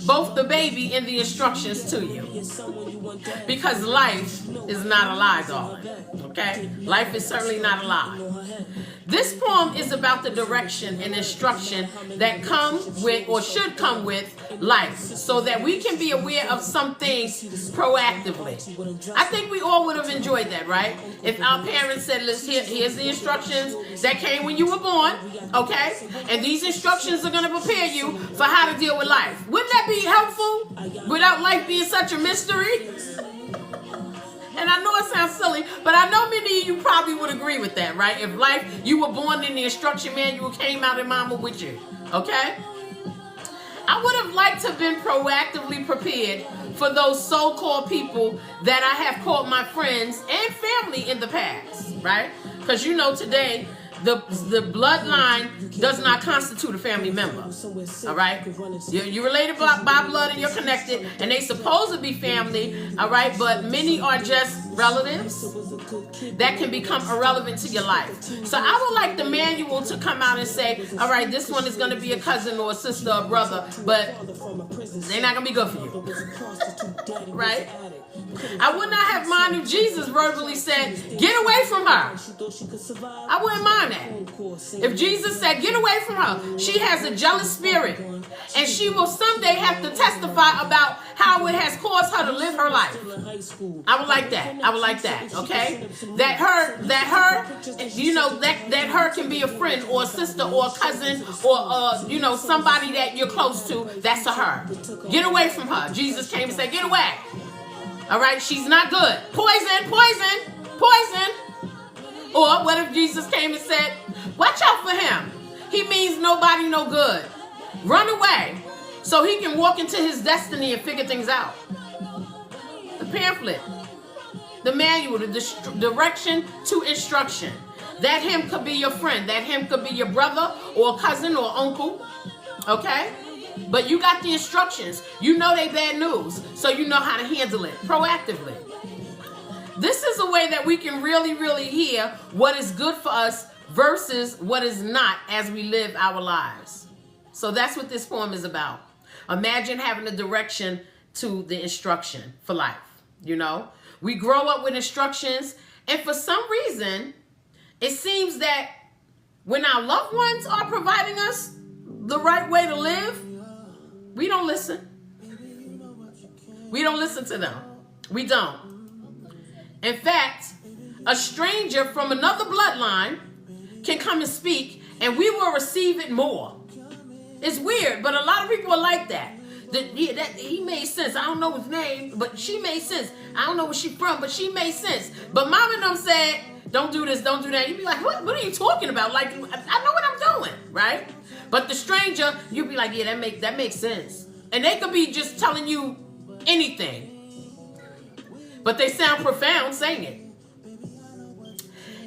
both the baby and the instructions to you. Because life is not a lie, darling. Okay? Life is certainly not a lie. This poem is about the direction and instruction that come with, or should come with, life, so that we can be aware of some things proactively. I think we all would have enjoyed that, right? If our parents said, "Let's here's the instructions that came when you were born, okay? And these instructions are going to prepare you for how to deal with life." Wouldn't that be helpful without life being such a mystery? And I know it sounds silly, but I know many of you probably would agree with that, right? If life, you were born in the instruction manual, came out and mama with you, okay? I would have liked to have been proactively prepared for those so-called people that I have called my friends and family in the past, right? Because you know today, the bloodline does not constitute a family member, all right? You're related by blood and you're connected, and they supposed to be family, all right? But many are just relatives that can become irrelevant to your life. So I would like the manual to come out and say, all right, this one is going to be a cousin or a sister or brother, but they're not going to be good for you, right? I would not have mind if Jesus verbally said, "Get away from her." I wouldn't mind that. If Jesus said, "Get away from her," she has a jealous spirit, and she will someday have to testify about how it has caused her to live her life. I would like that. I would like that. Okay, that her, you know, that her can be a friend or a sister or a cousin or you know, somebody that you're close to. That's a her. Get away from her. Jesus came and said, "Get away." All right, she's not good. Poison, poison, poison. Or what if Jesus came and said, "Watch out for him. He means nobody no good. Run away so he can walk into his destiny and figure things out." The pamphlet, the manual, the direction to instruction. That him could be your friend. That him could be your brother or cousin or uncle. Okay? But you got the instructions. You know they bad news, so you know how to handle it proactively. This is a way that we can really hear what is good for us versus what is not as we live our lives. So that's what this poem is about. Imagine having a direction to the instruction for life. You know, we grow up with instructions, and for some reason, it seems that when our loved ones are providing us the right way to live, we don't listen. We don't listen to them. We don't. In fact, a stranger from another bloodline can come and speak, and we will receive it more. It's weird, but a lot of people are like that. He made sense. I don't know his name, but she made sense. I don't know where she's from, but she made sense. But mom and them said, "Don't do this, don't do that." You'd be like, what are you talking about? Like, I know what I'm doing, right? But the stranger, you'd be like, "Yeah, that makes sense." And they could be just telling you anything, but they sound profound saying it.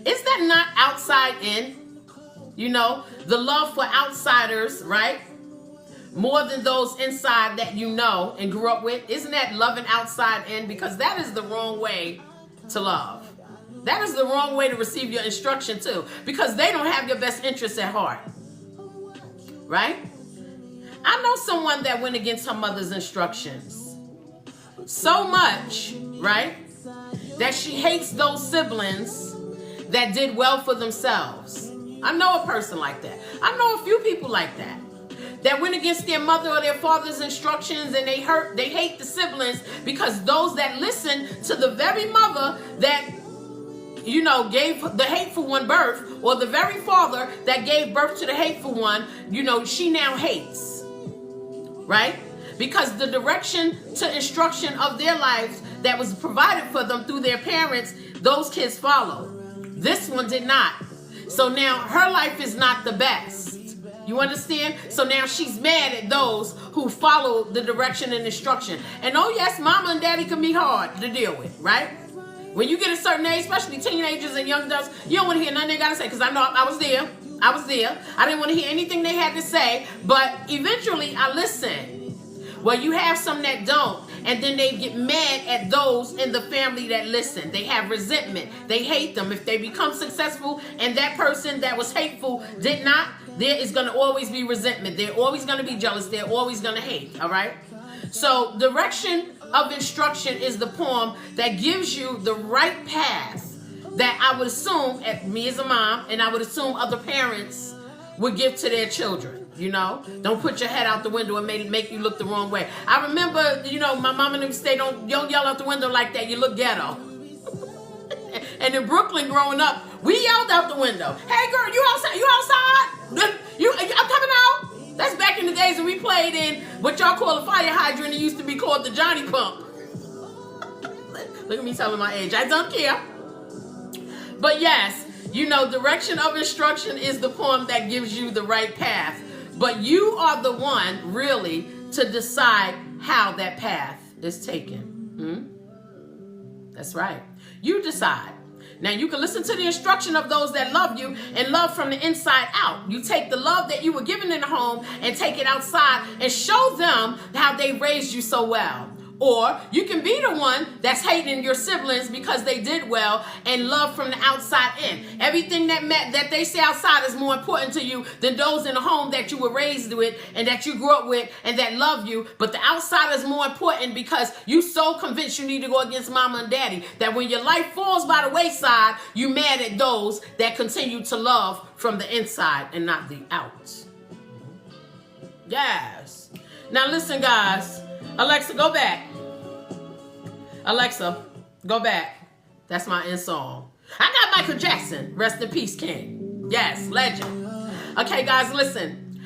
Is that not outside in? You know, the love for outsiders, right? More than those inside that you know and grew up with. Isn't that loving outside in? Because that is the wrong way to love. That is the wrong way to receive your instruction too. Because they don't have your best interests at heart. Right? I know someone that went against her mother's instructions so much, right, that she hates those siblings that did well for themselves. I know a person like that. I know a few people like that. That went against their mother or their father's instructions, and they hate the siblings because those that listen to the very mother that, you know, gave the hateful one birth, or the very father that gave birth to the hateful one, you know, she now hates, right? Because the direction to instruction of their lives that was provided for them through their parents, those kids followed. This one did not. So now her life is not the best. You understand? So now she's mad at those who follow the direction and instruction. And oh yes, mama and daddy can be hard to deal with, right? When you get a certain age, especially teenagers and young adults, you don't want to hear nothing they got to say, because I know I was there. I didn't want to hear anything they had to say, but eventually I listened. Well, you have some that don't, and then they get mad at those in the family that listen. They have resentment. They hate them. If they become successful and that person that was hateful did not, there is going to always be resentment. They're always going to be jealous. They're always going to hate. All right? So direction of instruction is the poem that gives you the right path that I would assume, me as a mom, and I would assume other parents would give to their children. You know, don't put your head out the window and make you look the wrong way. I remember, you know, my mom and them say, don't yell out the window like that. You look ghetto. And in Brooklyn growing up, we yelled out the window. Hey girl, you outside? You outside? I'm coming out. That's back in the days when we played in what y'all call a fire hydrant. It used to be called the Johnny Pump. Look at me telling my age. I don't care. But yes, you know, direction of instruction is the poem that gives you the right path. But you are the one, really, to decide how that path is taken. That's right. You decide. Now, you can listen to the instruction of those that love you and love from the inside out. You take the love that you were given in the home and take it outside and show them how they raised you so well. Or you can be the one that's hating your siblings because they did well and love from the outside in. Everything that they say outside is more important to you than those in the home that you were raised with and that you grew up with and that love you. But the outside is more important because you so convinced you need to go against mama and daddy that when your life falls by the wayside, you mad at those that continue to love from the inside and not the out. Yes. Now listen, guys. Alexa, go back. Alexa, go back. That's my end song. I got Michael Jackson. Rest in peace, King. Yes, legend. Okay, guys, listen.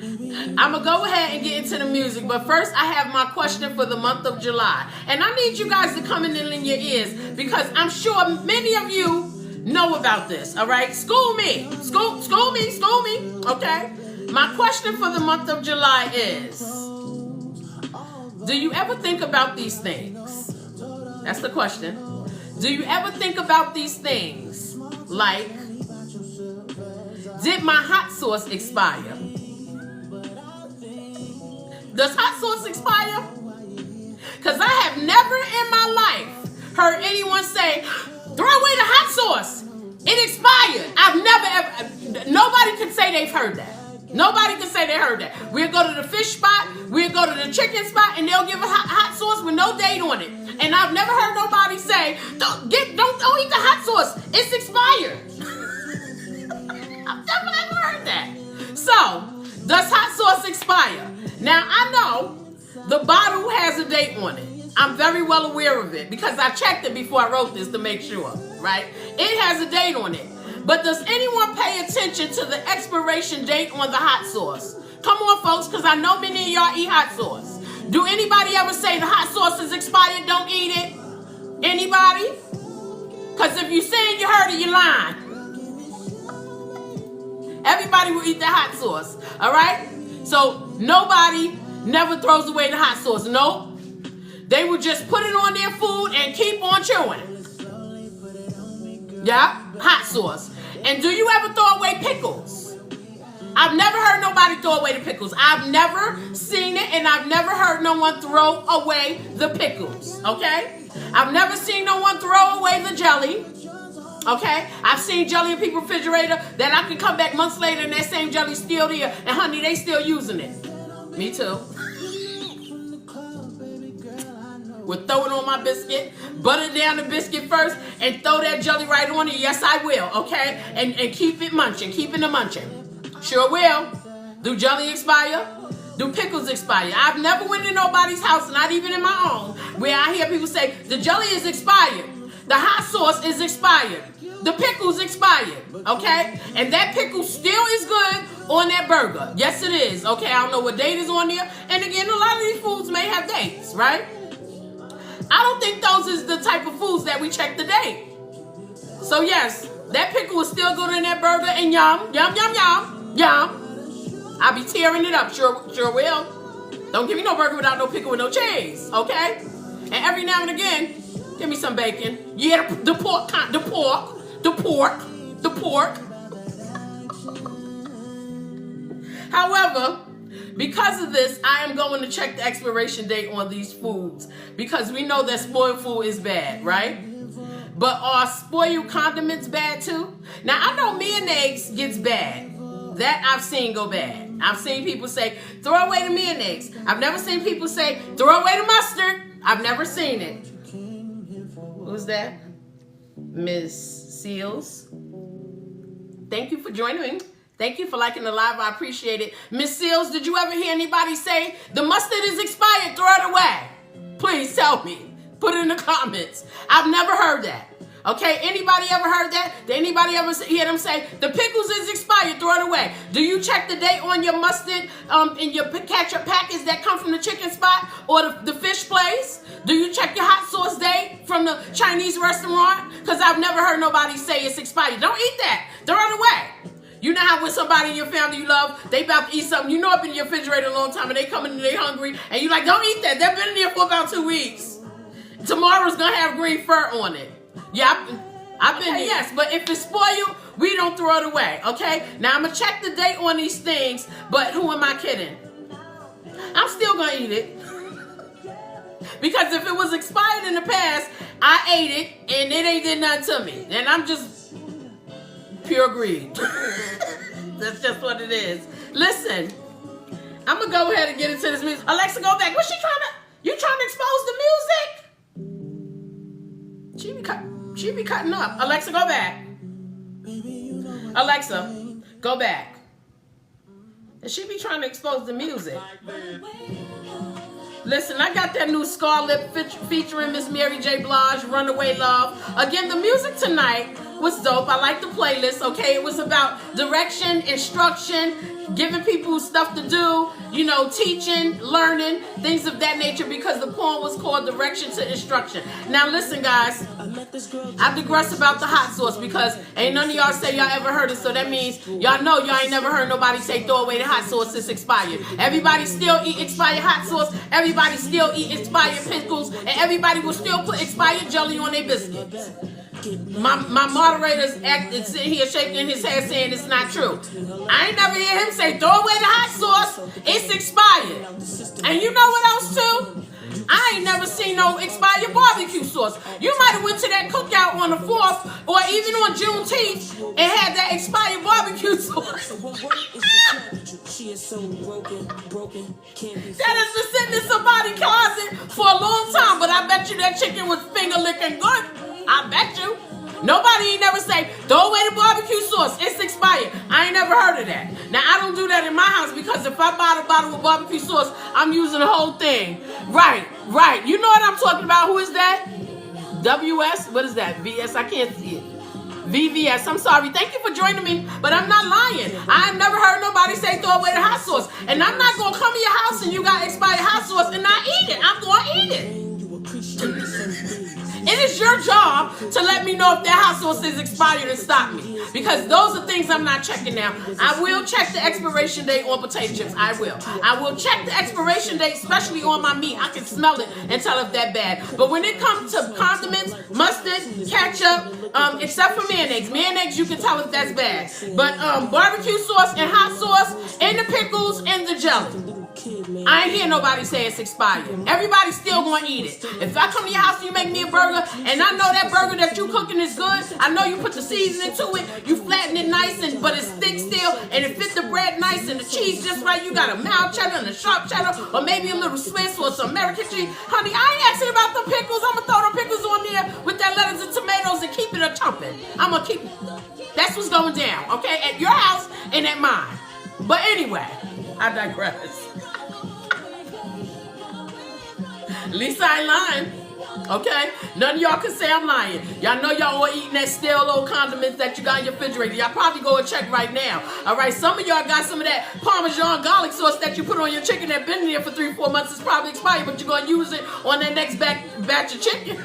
I'm going to go ahead and get into the music. But first, I have my question for the month of July. And I need you guys to come in your ears because I'm sure many of you know about this. All right? School me. School me. Okay? My question for the month of July is, do you ever think about these things? That's the question. Do you ever think about these things? Like, did my hot sauce expire? Does hot sauce expire? Because I have never in my life heard anyone say, throw away the hot sauce. It expired. I've never ever, nobody can say they've heard that. Nobody can say they heard that. We'll go to the fish spot, we'll go to the chicken spot, and they'll give a hot sauce with no date on it. And I've never heard nobody say, don't eat the hot sauce. It's expired. I've never ever heard that. So, does hot sauce expire? Now, I know the bottle has a date on it. I'm very well aware of it because I checked it before I wrote this to make sure, right? It has a date on it. But does anyone pay attention to the expiration date on the hot sauce? Come on, folks, because I know many of y'all eat hot sauce. Do anybody ever say the hot sauce is expired, don't eat it? Anybody? Because if you saying you heard it, you're lying. Everybody will eat the hot sauce, all right? So nobody never throws away the hot sauce. Nope. They will just put it on their food and keep on chewing. Yeah, hot sauce. And do you ever throw away pickles? I've never heard nobody throw away the pickles. I've never seen it, and I've never heard no one throw away the pickles, okay? I've never seen no one throw away the jelly, okay? I've seen jelly in people's refrigerator that I can come back months later and that same jelly's still there, and honey, they still using it. Me too. We'll throw it on my biscuit, butter down the biscuit first, and throw that jelly right on it. Yes, I will, okay? And keep it munching, keeping it munching. Sure will. Do jelly expire? Do pickles expire? I've never went in nobody's house, not even in my own, where I hear people say, the jelly is expired. The hot sauce is expired. The pickle's expired, okay? And that pickle still is good on that burger. Yes, it is, okay? I don't know what date is on there. And again, a lot of these foods may have dates, right? I don't think those is the type of foods that we check the date. So yes, that pickle is still good in that burger and yum, yum, yum, yum, yum. I'll be tearing it up, sure will. Don't give me no burger without no pickle with no cheese, okay? And every now and again, give me some bacon. Yeah, the pork. However, because of this, I am going to check the expiration date on these foods because we know that spoiled food is bad, right? But are spoiled condiments bad too? Now, I know mayonnaise gets bad. That I've seen go bad. I've seen people say, throw away the mayonnaise. I've never seen people say, throw away the mustard. I've never seen it. Who's that? Miss Seals. Thank you for joining me. Thank you for liking the live. I appreciate it. Miss Seals, did you ever hear anybody say, the mustard is expired, throw it away? Please tell me. Put it in the comments. I've never heard that. Okay, anybody ever heard that? Did anybody ever hear them say, the pickles is expired, throw it away? Do you check the date on your mustard in your ketchup packets that come from the chicken spot or the fish place? Do you check your hot sauce date from the Chinese restaurant? Because I've never heard nobody say it's expired. Don't eat that. Throw it away. You know how when somebody in your family you love, they about to eat something, you know up in your refrigerator a long time and they come in and they hungry and you like, don't eat that. They've been in there for about 2 weeks. Tomorrow's going to have green fur on it. Yeah, I've been here. Yes, but if it's spoiled, we don't throw it away, okay? Now, I'm going to check the date on these things, but who am I kidding? I'm still going to eat it. Because if it was expired in the past, I ate it, and it ain't did nothing to me. And I'm just pure greed. That's just what it is. Listen, I'm going to go ahead and get into this music. Alexa, go back. What's she trying to... You trying to expose the music? She be cutting up. Alexa, go back. Alexa, go back. And she be trying to expose the music. Listen, I got that new Scarlet featuring Miss Mary J. Blige, Runaway Love. Again, the music tonight was dope. I like the playlist, okay? It was about direction, instruction, giving people stuff to do, you know, teaching, learning, things of that nature, because the poem was called Direction to Instruction. Now, listen, guys, I digress about the hot sauce because ain't none of y'all say y'all ever heard it, so that means y'all know y'all ain't never heard nobody say throw away the hot sauce, it's expired. Everybody still eat expired hot sauce, everybody still eat expired pickles, and everybody will still put expired jelly on their biscuits. My moderator's sitting here shaking his head saying it's not true. I ain't never hear him say, throw away the hot sauce, it's expired. And you know what else too? I ain't never seen no expired barbecue sauce. You might have went to that cookout on the 4th or even on Juneteenth and had that expired barbecue sauce. That has been sitting in somebody's closet for a long time, but I bet you that chicken was finger licking good. I bet you. Nobody ain't never say, throw away the barbecue sauce, it's expired. I ain't never heard of that. Now, I don't do that in my house because if I buy the bottle of barbecue sauce, I'm using the whole thing. Right. You know what I'm talking about? Who is that? WS? What is that? VS? I can't see it. VVS. I'm sorry. Thank you for joining me, but I'm not lying. I've never heard nobody say throw away the hot sauce. And I'm not going to come to your house and you got expired hot sauce and not eat it. I'm going to eat it. It is your job to let me know if that hot sauce is expired and stop me. Because those are things I'm not checking now. I will check the expiration date on potato chips. I will. I will check the expiration date, especially on my meat. I can smell it and tell if that's bad. But when it comes to condiments, mustard, ketchup, except for mayonnaise. Mayonnaise, you can tell if that's bad. But barbecue sauce and hot sauce and the pickles and the jelly. I ain't hear nobody say it's expired. Everybody's still going to eat it. If I come to your house and you make me a burger, and I know that burger that you cooking is good, I know you put the seasoning to it, you flatten it nice, but it's thick still, and it fit the bread nice, and the cheese just right, you got a mild cheddar and a sharp cheddar, or maybe a little Swiss or some American cheese. Honey, I ain't asking about the pickles. I'm going to throw the pickles on there with that lettuce and tomatoes and keep it a chumping. I'm going to keep it. That's what's going down, okay? At your house and at mine. But anyway, I digress. At least I ain't lying, okay? None of y'all can say I'm lying. Y'all know y'all all eating that stale old condiments that you got in your refrigerator. Y'all probably go and check right now, all right? Some of y'all got some of that Parmesan garlic sauce that you put on your chicken that been there for 3-4 months. It's probably expired, but you're going to use it on that next batch of chicken.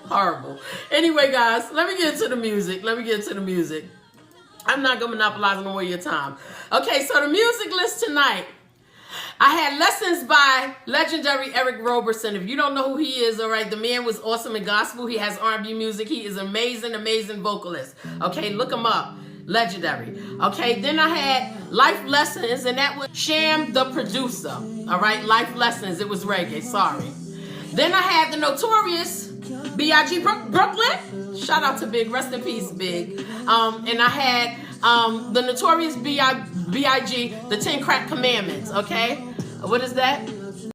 Horrible. Anyway, guys, let me get into the music. I'm not going to monopolize no more of your time. Okay, so the music list tonight. I had lessons by legendary Eric Roberson. If you don't know who he is, all right, the man was awesome in gospel. He has R&B music. He is an amazing vocalist. Okay, look him up. Legendary. Okay, then I had Life Lessons, and that was Sham the producer. All right, Life Lessons. It was reggae. Sorry. Then I had the Notorious B.I.G. Brooklyn. Shout out to Big. Rest in peace, Big. And I had the Notorious B.I.G., the 10 Crack Commandments, okay? What is that?